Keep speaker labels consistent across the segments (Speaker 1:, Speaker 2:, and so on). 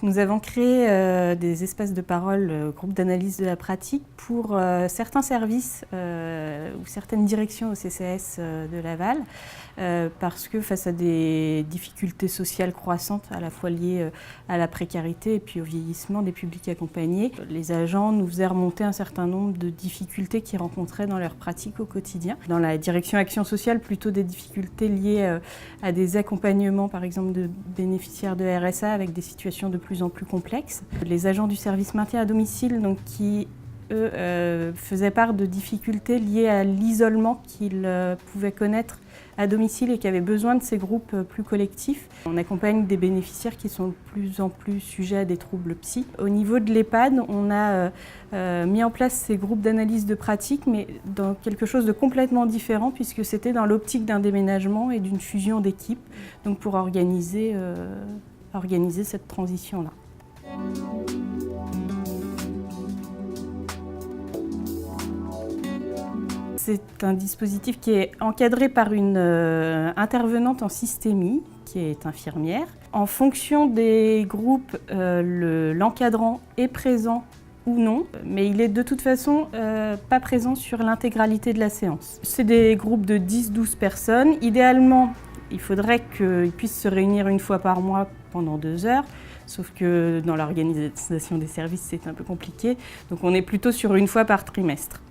Speaker 1: Nous avons créé des espaces de parole, groupes d'analyse de la pratique pour certains services ou certaines directions au CCAS de Laval, parce que face à des difficultés sociales croissantes, à la fois liées à la précarité et puis au vieillissement des publics accompagnés, les agents nous faisaient remonter un certain nombre de difficultés qu'ils rencontraient dans leur pratique au quotidien. Dans la direction action sociale, plutôt des difficultés liées à des accompagnements, par exemple de bénéficiaires de RSA avec des situations de plus en plus complexes. Les agents du service maintien à domicile, donc, qui eux faisaient part de difficultés liées à l'isolement qu'ils pouvaient connaître à domicile et qui avaient besoin de ces groupes plus collectifs. On accompagne des bénéficiaires qui sont de plus en plus sujets à des troubles psy. Au niveau de l'EHPAD, on a mis en place ces groupes d'analyse de pratique, mais dans quelque chose de complètement différent, puisque c'était dans l'optique d'un déménagement et d'une fusion d'équipes, donc pour organiser cette transition-là. C'est un dispositif qui est encadré par une intervenante en systémie, qui est infirmière. En fonction des groupes, l'encadrant est présent ou non, mais il est de toute façon pas présent sur l'intégralité de la séance. C'est des groupes de 10-12 personnes. Idéalement, il faudrait qu'ils puissent se réunir une fois par mois pendant 2 heures. Sauf que dans l'organisation des services, c'est un peu compliqué. Donc on est plutôt sur une fois par trimestre.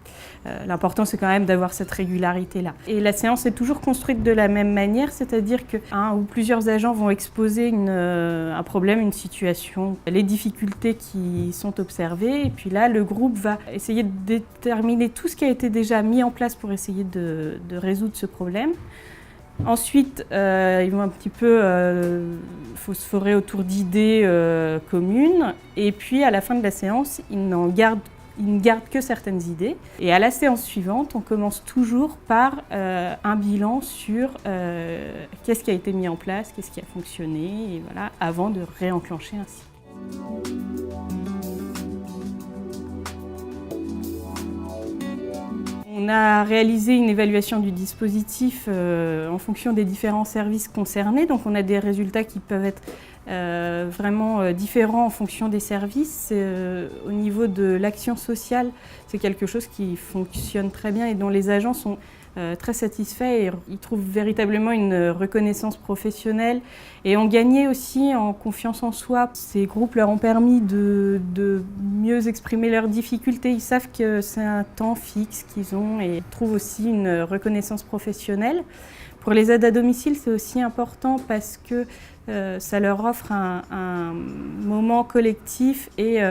Speaker 1: L'important, c'est quand même d'avoir cette régularité-là. Et la séance est toujours construite de la même manière, c'est-à-dire qu'un ou plusieurs agents vont exposer un problème, une situation, les difficultés qui sont observées. Et puis là, le groupe va essayer de déterminer tout ce qui a été déjà mis en place pour essayer de résoudre ce problème. Ensuite, ils vont un petit peu phosphorer autour d'idées communes. Et puis, à la fin de la séance, ils ne gardent que certaines idées. Et à la séance suivante, on commence toujours par un bilan sur qu'est-ce qui a été mis en place, qu'est-ce qui a fonctionné, et voilà, avant de réenclencher un cycle. On a réalisé une évaluation du dispositif en fonction des différents services concernés. Donc on a des résultats qui peuvent être vraiment différents en fonction des services. Au niveau de l'action sociale, c'est quelque chose qui fonctionne très bien et dont les agents sont très satisfaits et ils trouvent véritablement une reconnaissance professionnelle et ont gagné aussi en confiance en soi. Ces groupes leur ont permis de mieux exprimer leurs difficultés. Ils savent que c'est un temps fixe qu'ils ont et ils trouvent aussi une reconnaissance professionnelle. Pour les aides à domicile, c'est aussi important parce que ça leur offre un moment collectif et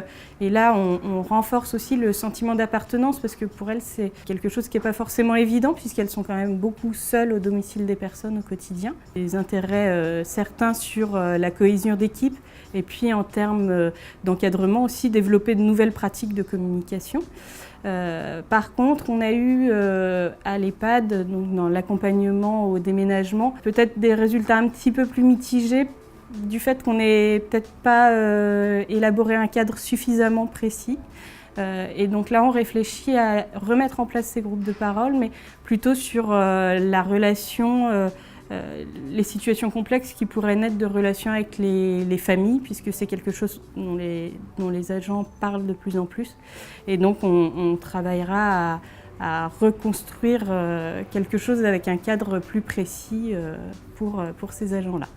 Speaker 1: là on renforce aussi le sentiment d'appartenance parce que pour elles c'est quelque chose qui n'est pas forcément évident puisqu'elles sont quand même beaucoup seules au domicile des personnes au quotidien. Des intérêts certains sur la cohésion d'équipe et puis en termes d'encadrement aussi développer de nouvelles pratiques de communication. Par contre, on a eu à l'EHPAD, donc dans l'accompagnement au déménagement, peut-être des résultats un petit peu plus mitigés du fait qu'on n'ait peut-être pas élaboré un cadre suffisamment précis. Et donc là, on réfléchit à remettre en place ces groupes de parole, mais plutôt sur la relation, les situations complexes qui pourraient naître de relations avec les familles, puisque c'est quelque chose dont les agents parlent de plus en plus. Et donc on travaillera à reconstruire quelque chose avec un cadre plus précis pour ces agents-là.